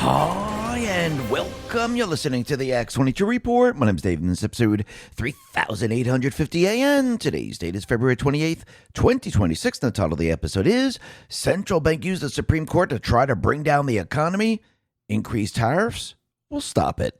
Hi, and welcome. You're listening to the X22 Report. My name's Dave, and this is episode 3850 AN. Today's date is February 28th, 2026. The title of the episode is Central Bank Used the Supreme Court to Try to Bring Down the Economy. Increase tariffs? We'll stop it.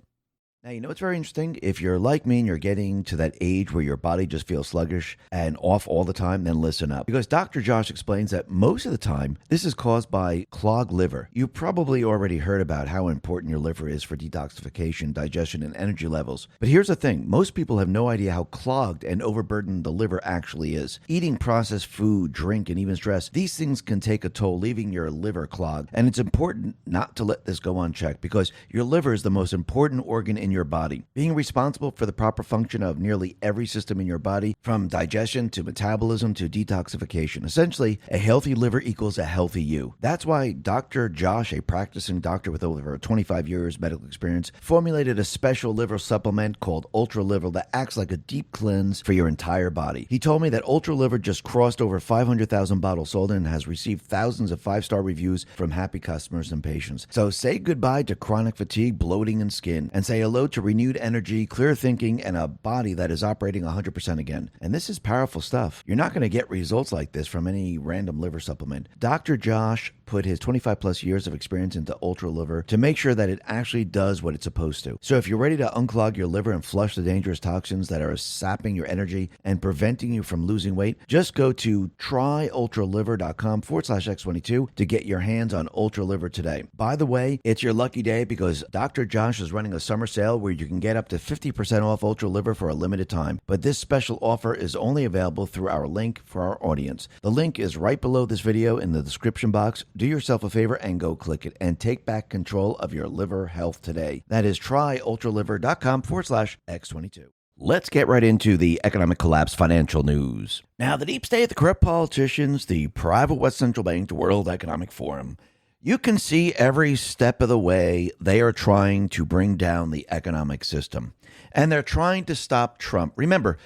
Now, you know what's very interesting? If you're like me and you're getting to that age where your body just feels sluggish and off all the time, then listen up. Because Dr. Josh explains that most of the time, this is caused by clogged liver. You probably already heard about how important your liver is for detoxification, digestion, and energy levels. But here's the thing. Most people have no idea how clogged and overburdened the liver actually is. Eating processed food, drink, and even stress, these things can take a toll, leaving your liver clogged. And it's important not to let this go unchecked because your liver is the most important organ in your body, being responsible for the proper function of nearly every system in your body, from digestion to metabolism to detoxification. Essentially, a healthy liver equals a healthy you. That's why Dr. Josh, a practicing doctor with over 25 years medical experience, formulated a special liver supplement called Ultra Liver that acts like a deep cleanse for your entire body. He told me that Ultra Liver just crossed over 500,000 bottles sold and has received thousands of 5-star reviews from happy customers and patients. So say goodbye to chronic fatigue, bloating, and skin, and say hello to renewed energy, clear thinking, and a body that is operating 100% again. And this is powerful stuff. You're not going to get results like this from any random liver supplement. Dr. Josh put his 25 plus years of experience into Ultra Liver to make sure that it actually does what it's supposed to. So if you're ready to unclog your liver and flush the dangerous toxins that are sapping your energy and preventing you from losing weight, just go to tryultraliver.com/X22 to get your hands on Ultra Liver today. By the way, it's your lucky day because Dr. Josh is running a summer sale where you can get up to 50% off Ultra Liver for a limited time. But this special offer is only available through our link for our audience. The link is right below this video in the description box. Do yourself a favor and go click it and take back control of your liver health today. That is tryultraliver.com/X22. Let's get right into the economic collapse financial news. Now, the deep state, the corrupt politicians, the private West Central Bank, the World Economic Forum, you can see every step of the way they are trying to bring down the economic system. And they're trying to stop Trump. Remember,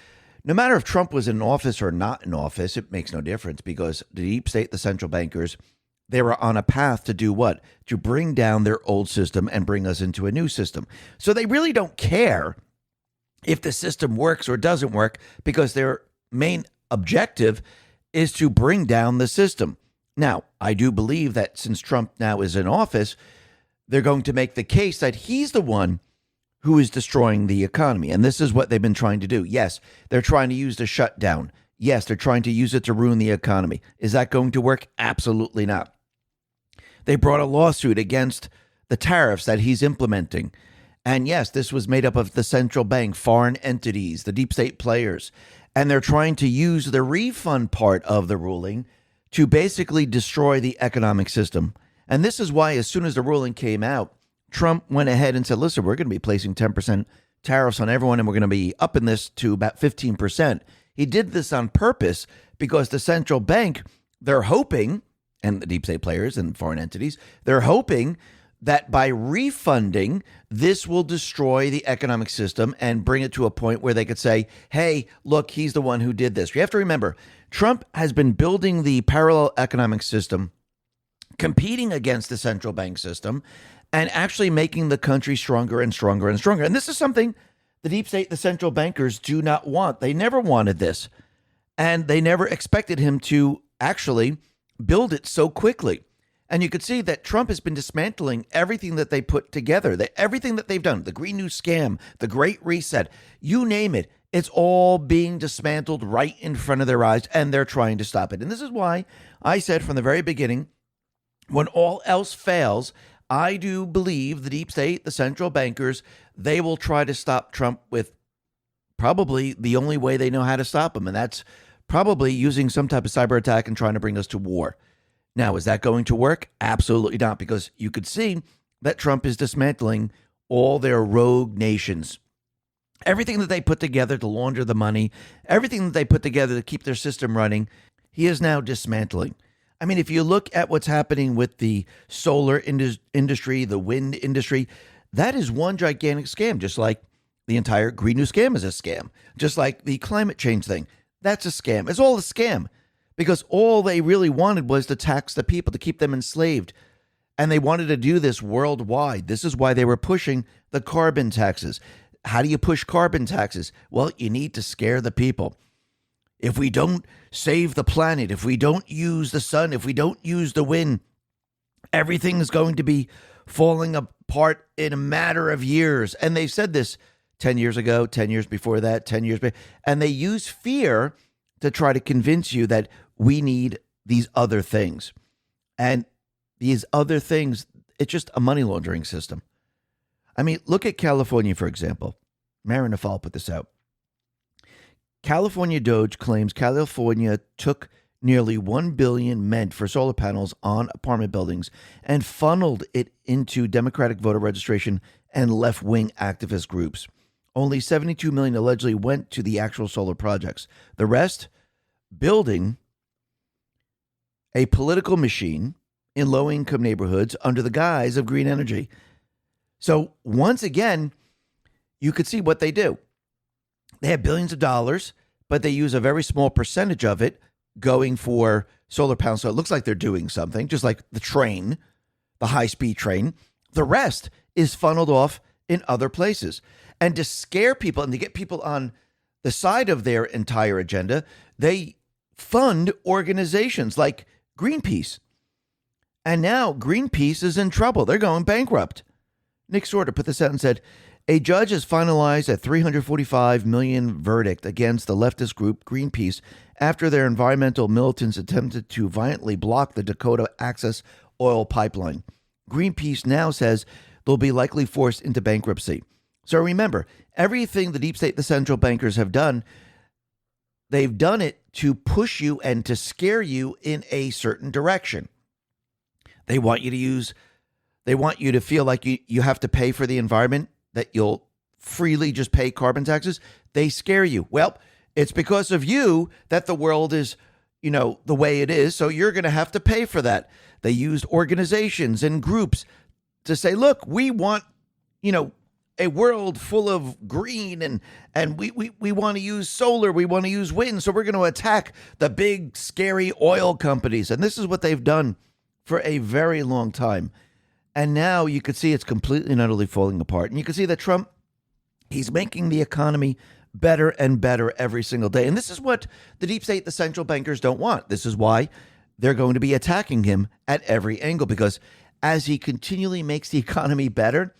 no matter if Trump was in office or not in office, it makes no difference because the deep state, the central bankers, they were on a path to do what? To bring down their old system and bring us into a new system. So they really don't care if the system works or doesn't work because their main objective is to bring down the system. Now, I do believe that since Trump now is in office, they're going to make the case that he's the one who is destroying the economy. And this is what they've been trying to do. Yes, they're trying to use the shutdown. Yes, they're trying to use it to ruin the economy. Is that going to work? Absolutely not. They brought a lawsuit against the tariffs that he's implementing. And yes, this was made up of the central bank, foreign entities, the deep state players. And they're trying to use the refund part of the ruling to basically destroy the economic system. And this is why as soon as the ruling came out, Trump went ahead and said, listen, we're going to be placing 10% tariffs on everyone, and we're going to be upping this to about 15%. He did this on purpose because the central bank, they're hoping, and the deep state players and foreign entities, they're hoping that by refunding, this will destroy the economic system and bring it to a point where they could say, hey, look, he's the one who did this. You have to remember, Trump has been building the parallel economic system, competing against the central bank system, and actually making the country stronger and stronger and stronger. And this is something the deep state, the central bankers do not want. They never wanted this. And they never expected him to actually build it so quickly. And you could see that Trump has been dismantling everything that they put together, everything that they've done, the Green New Scam, the Great Reset, you name it. It's all being dismantled right in front of their eyes, and they're trying to stop it. And this is why I said from the very beginning, when all else fails, I do believe the deep state, the central bankers, they will try to stop Trump with probably the only way they know how to stop him, and that's probably using some type of cyber attack and trying to bring us to war. Now, is that going to work? Absolutely not, because you could see that Trump is dismantling all their rogue nations. Everything that they put together to launder the money, everything that they put together to keep their system running, he is now dismantling. I mean, if you look at what's happening with the solar industry, the wind industry, that is one gigantic scam, just like the entire Green New Scam is a scam, just like the climate change thing. That's a scam. It's all a scam because all they really wanted was to tax the people, to keep them enslaved. And they wanted to do this worldwide. This is why they were pushing the carbon taxes. How do you push carbon taxes? Well, you need to scare the people. If we don't save the planet, if we don't use the sun, if we don't use the wind, everything is going to be falling apart in a matter of years. And they said this 10 years ago, 10 years before that, 10 years. And they use fear to try to convince you that we need these other things. And these other things, it's just a money laundering system. I mean, look at California, for example. Marin Nafal put this out. California Doge claims California took nearly $1 billion meant for solar panels on apartment buildings and funneled it into Democratic voter registration and left-wing activist groups. Only $72 million allegedly went to the actual solar projects. The rest, building a political machine in low-income neighborhoods under the guise of green energy. So once again, you could see what they do. They have billions of dollars, but they use a very small percentage of it going for solar panels. So it looks like they're doing something, just like the train, the high-speed train. The rest is funneled off in other places. And to scare people and to get people on the side of their entire agenda, they fund organizations like Greenpeace. And now Greenpeace is in trouble. They're going bankrupt. Nick Sorter put this out and said, a judge has finalized a $345 million verdict against the leftist group Greenpeace after their environmental militants attempted to violently block the Dakota Access oil pipeline. Greenpeace now says they'll be likely forced into bankruptcy. So remember, everything the deep state, the central bankers have done, they've done it to push you and to scare you in a certain direction. They want you to feel like you have to pay for the environment, that you'll freely just pay carbon taxes. They scare you. Well, it's because of you that the world is, the way it is. So you're going to have to pay for that. They used organizations and groups to say, look, we want, a world full of green and we want to use solar. We want to use wind. So we're going to attack the big, scary oil companies. And this is what they've done for a very long time. And now you could see it's completely and utterly falling apart. And you can see that Trump, he's making the economy better and better every single day. And this is what the deep state, the central bankers don't want. This is why they're going to be attacking him at every angle, because as he continually makes the economy better,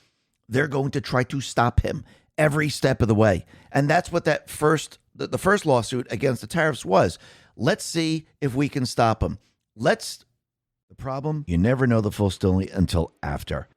they're going to try to stop him every step of the way. And that's what that the first lawsuit against the tariffs was. Let's see if we can stop him. The problem, you never know the full story until after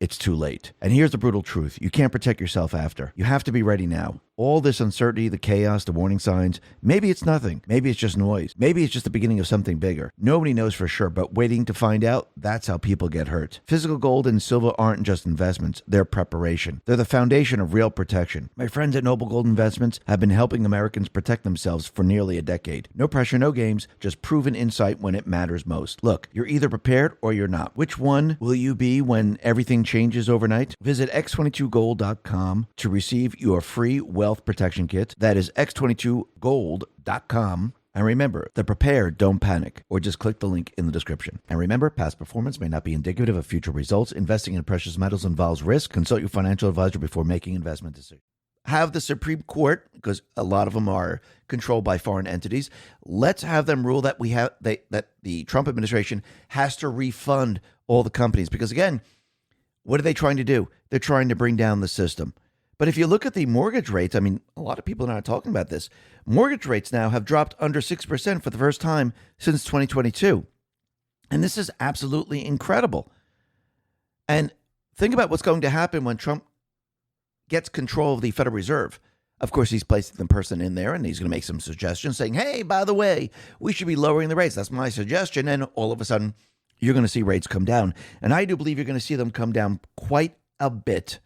it's too late. And here's the brutal truth. You can't protect yourself after. You have to be ready now. All this uncertainty, the chaos, the warning signs, maybe it's nothing. Maybe it's just noise. Maybe it's just the beginning of something bigger. Nobody knows for sure, but waiting to find out, that's how people get hurt. Physical gold and silver aren't just investments. They're preparation. They're the foundation of real protection. My friends at Noble Gold Investments have been helping Americans protect themselves for nearly a decade. No pressure, no games, just proven insight when it matters most. Look, you're either prepared or you're not. Which one will you be when everything changes overnight? Visit X22Gold.com to receive your free wealth protection kit. That is X22Gold.com. And remember, the prepared don't panic, or just click the link in the description. And remember, past performance may not be indicative of future results. Investing in precious metals involves risk. Consult your financial advisor before making investment decisions. Have the Supreme Court, because a lot of them are controlled by foreign entities, let's have them rule that that the Trump administration has to refund all the companies. Because again, what are they trying to do? They're trying to bring down the system. But if you look at the mortgage rates, I mean, a lot of people are not talking about this. Mortgage rates now have dropped under 6% for the first time since 2022. And this is absolutely incredible. And think about what's going to happen when Trump gets control of the Federal Reserve. Of course, he's placing the person in there and he's going to make some suggestions saying, hey, by the way, we should be lowering the rates. That's my suggestion. And all of a sudden, you're going to see rates come down. And I do believe you're going to see them come down quite a bit.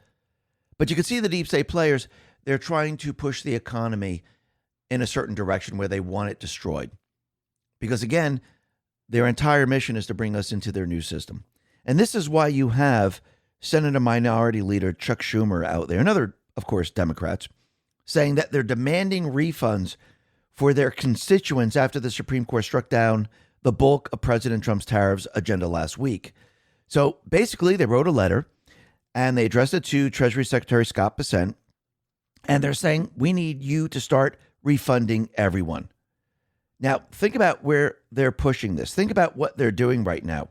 But you can see the deep state players, they're trying to push the economy in a certain direction where they want it destroyed. Because again, their entire mission is to bring us into their new system. And this is why you have Senator Minority Leader Chuck Schumer out there, and other, of course, Democrats, saying that they're demanding refunds for their constituents after the Supreme Court struck down the bulk of President Trump's tariffs agenda last week. So basically, they wrote a letter and they addressed it to Treasury Secretary Scott Bessent. And they're saying, we need you to start refunding everyone. Now, think about where they're pushing this. Think about what they're doing right now.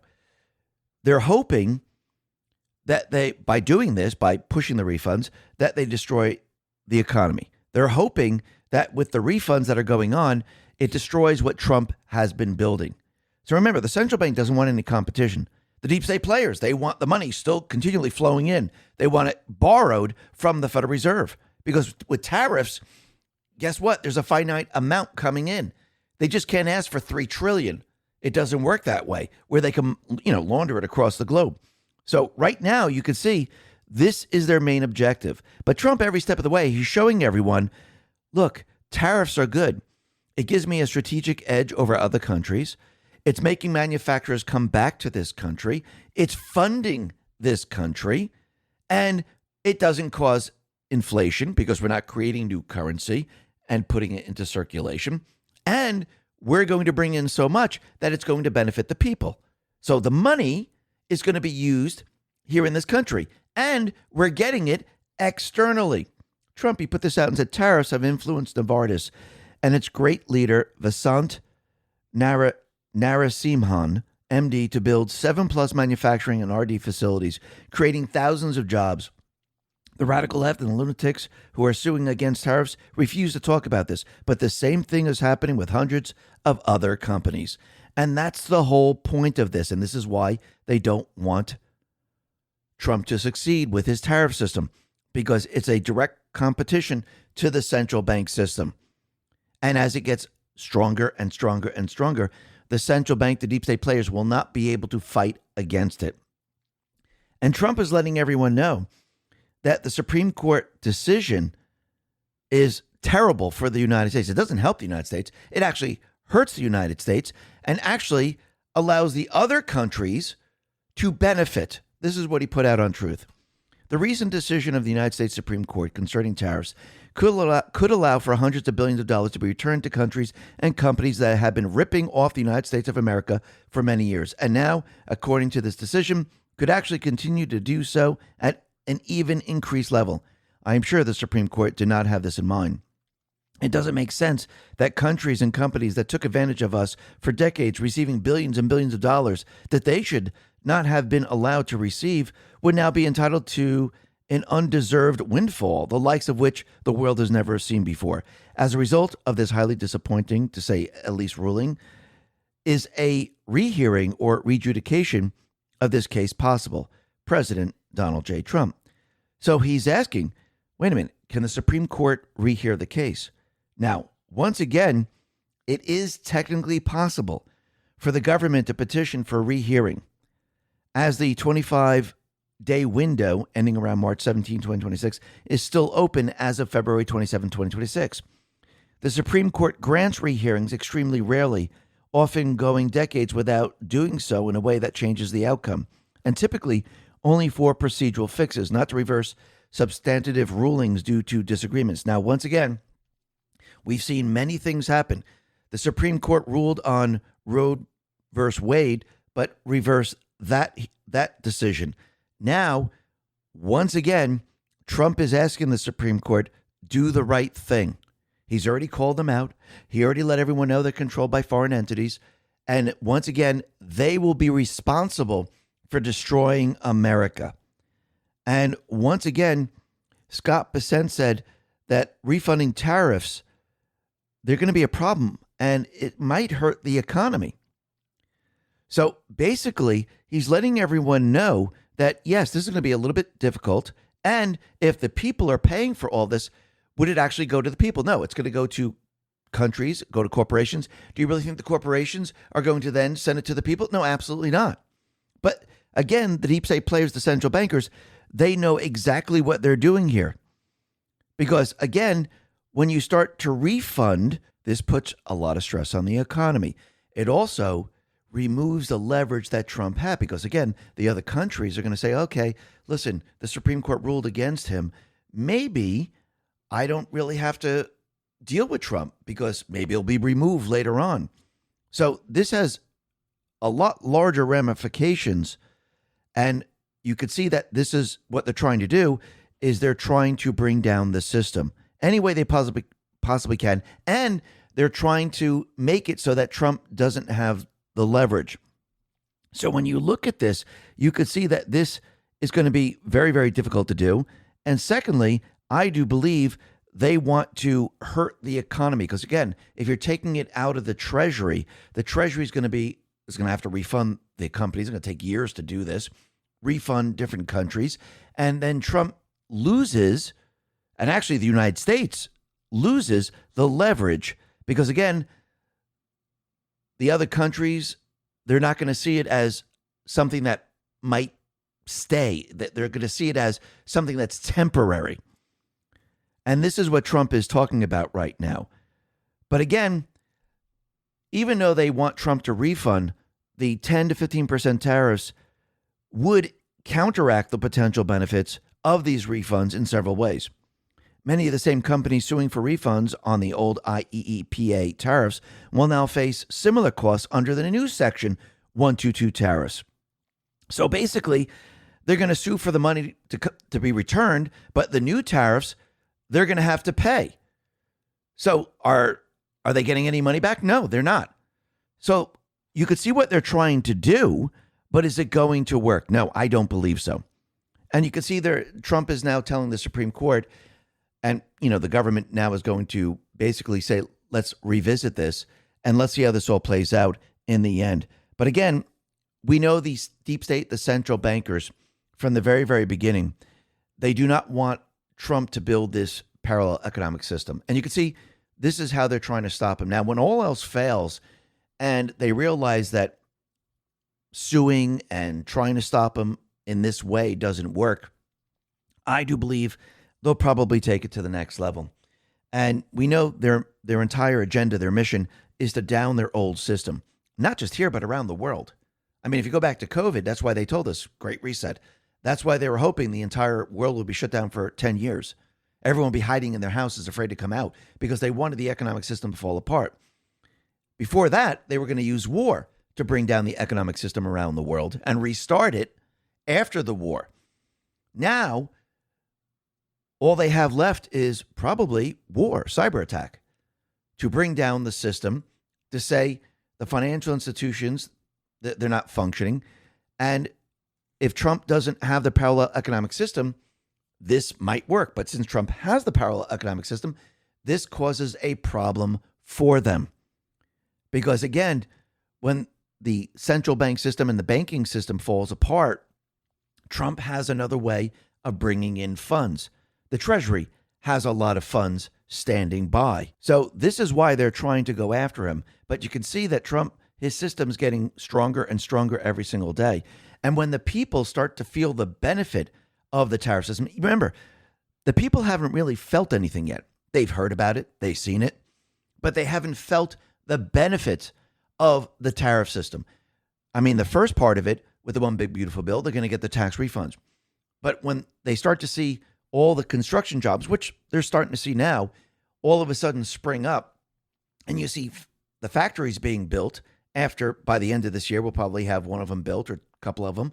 They're hoping that by doing this, by pushing the refunds, that they destroy the economy. They're hoping that with the refunds that are going on, it destroys what Trump has been building. So remember, the central bank doesn't want any competition. The deep state players, they want the money still continually flowing in. They want it borrowed from the Federal Reserve. Because with tariffs, guess what? There's a finite amount coming in. They just can't ask for $3 trillion. It doesn't work that way, where they can, launder it across the globe. So right now, you can see this is their main objective. But Trump, every step of the way, he's showing everyone, look, tariffs are good. It gives me a strategic edge over other countries. It's making manufacturers come back to this country. It's funding this country. And it doesn't cause inflation because we're not creating new currency and putting it into circulation. And we're going to bring in so much that it's going to benefit the people. So the money is going to be used here in this country. And we're getting it externally. Trump, he put this out and said, tariffs have influenced Novartis and its great leader, Vasant Narasimhan, MD, to build 7+ manufacturing and R&D facilities, creating thousands of jobs. The radical left and the lunatics who are suing against tariffs refuse to talk about this, but the same thing is happening with hundreds of other companies. And that's the whole point of this, and this is why they don't want Trump to succeed with his tariff system, because it's a direct competition to the central bank system. And as it gets stronger and stronger and stronger, the central bank, the deep state players, will not be able to fight against it. And Trump is letting everyone know that the Supreme Court decision is terrible for the United States. It doesn't help the United States. It actually hurts the United States and actually allows the other countries to benefit. This is what he put out on Truth. The recent decision of the United States Supreme Court concerning tariffs could allow for hundreds of billions of dollars to be returned to countries and companies that have been ripping off the United States of America for many years. And now, according to this decision, could actually continue to do so at an even increased level. I am sure the Supreme Court did not have this in mind. It doesn't make sense that countries and companies that took advantage of us for decades, receiving billions and billions of dollars that they should not have been allowed to receive, would now be entitled to an undeserved windfall, the likes of which the world has never seen before. As a result of this highly disappointing, to say at least, ruling, is a rehearing or rejudication of this case possible? President Donald J. Trump. So he's asking, wait a minute, can the Supreme Court rehear the case? Now, once again, it is technically possible for the government to petition for rehearing, as the 25-day window ending around March 17, 2026 is still open as of February 27, 2026. The Supreme Court grants rehearings extremely rarely, often going decades without doing so in a way that changes the outcome, and typically only for procedural fixes, not to reverse substantive rulings due to disagreements. Now, once again, we've seen many things happen. The Supreme Court ruled on Roe versus Wade, but reversed that decision. Now, once again, Trump is asking the Supreme Court, do the right thing. He's already called them out. He already let everyone know they're controlled by foreign entities. And once again, they will be responsible for destroying America. And once again, Scott Bessent said that refunding tariffs, they're going to be a problem and it might hurt the economy. So basically, he's letting everyone know that, yes, this is going to be a little bit difficult. And if the people are paying for all this, would it actually go to the people? No, it's going to go to countries, go to corporations. Do you really think the corporations are going to then send it to the people? No, absolutely not. But again, the deep state players, the central bankers, they know exactly what they're doing here. Because again, when you start to refund, this puts a lot of stress on the economy. It also removes the leverage that Trump had, because again, the other countries are going to say, okay, listen, the Supreme Court ruled against him. Maybe I don't really have to deal with Trump because maybe he'll be removed later on. So this has a lot larger ramifications And you could see that this is what they're trying to do is they're trying to bring down the system any way they possibly can. And they're trying to make it so that Trump doesn't have the leverage. So when you look at this, you could see that this is going to be very, very difficult to do. And secondly, I do believe they want to hurt the economy because, again, if you're taking it out of the Treasury is going to have to refund the companies. It's going to take years to do this, refund different countries. And then Trump loses, and actually the United States loses the leverage because, again, the other countries, they're not going to see it as something that might stay, that they're going to see it as something that's temporary. And this is what Trump is talking about right now. But again, even though they want Trump to refund, the 10 to 15% tariffs would counteract the potential benefits of these refunds in several ways. Many of the same companies suing for refunds on the old IEEPA tariffs will now face similar costs under the new Section 122 tariffs. So basically, they're going to sue for the money to be returned, but the new tariffs, they're going to have to pay. So are they getting any money back? No, they're not. So you could see what they're trying to do, but is it going to work? No, I don't believe so. And you can see there, Trump is now telling the Supreme Court, and the government now is going to basically say, let's revisit this and let's see how this all plays out in the end. But again, we know the deep state, the central bankers, from the very, very beginning, they do not want Trump to build this parallel economic system. And you can see this is how they're trying to stop him. Now, when all else fails and they realize that suing and trying to stop him in this way doesn't work, I do believe they'll probably take it to the next level. And we know their entire agenda, their mission is to down their old system, not just here, but around the world. I mean, if you go back to COVID, that's why they told us Great Reset. That's why they were hoping the entire world would be shut down for 10 years. Everyone would be hiding in their houses, afraid to come out, because they wanted the economic system to fall apart. Before that, they were going to use war to bring down the economic system around the world and restart it after the war. Now, all they have left is probably war, cyber attack, to bring down the system, to say the financial institutions, they're not functioning. And if Trump doesn't have the parallel economic system, this might work. But since Trump has the parallel economic system, this causes a problem for them. Because again, when the central bank system and the banking system falls apart, Trump has another way of bringing in funds. The Treasury has a lot of funds standing by. So this is why they're trying to go after him. But you can see that Trump, his system's getting stronger and stronger every single day. And when the people start to feel the benefit of the tariff system, remember, the people haven't really felt anything yet. They've heard about it, they've seen it, but they haven't felt the benefits of the tariff system. I mean, the first part of it, with the one big beautiful bill, they're going to get the tax refunds. But when they start to see all the construction jobs, which they're starting to see now, all of a sudden spring up, and you see the factories being built after, by the end of this year, we'll probably have one of them built or a couple of them.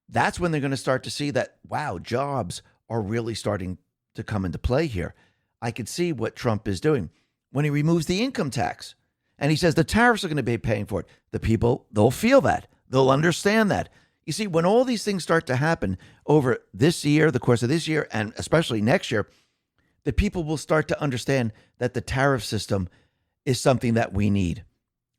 That's when they're going to start to see that, wow, jobs are really starting to come into play here. I could see what Trump is doing when he removes the income tax and he says the tariffs are going to be paying for it. The people, they'll feel that. They'll understand that. You see, when all these things start to happen over this year, the course of this year, and especially next year, the people will start to understand that the tariff system is something that we need.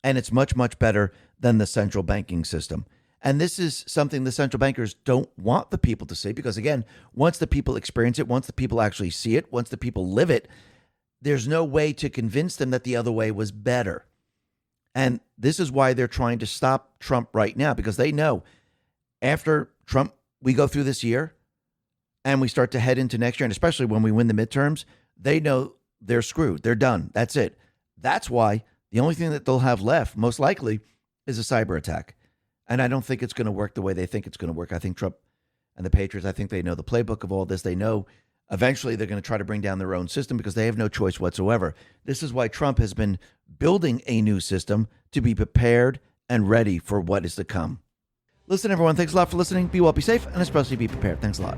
And it's much, much better than the central banking system. And this is something the central bankers don't want the people to see because, again, once the people experience it, once the people actually see it, once the people live it, there's no way to convince them that the other way was better. And this is why they're trying to stop Trump right now, because they know after Trump, we go through this year and we start to head into next year, and especially when we win the midterms, they know they're screwed. They're done. That's it. That's why the only thing that they'll have left, most likely, is a cyber attack. And I don't think it's going to work the way they think it's going to work. I think Trump and the Patriots, I think they know the playbook of all this. They know eventually they're going to try to bring down their own system because they have no choice whatsoever. This is why Trump has been building a new system to be prepared and ready for what is to come. Listen, everyone, thanks a lot for listening. Be well, be safe, and especially be prepared. Thanks a lot.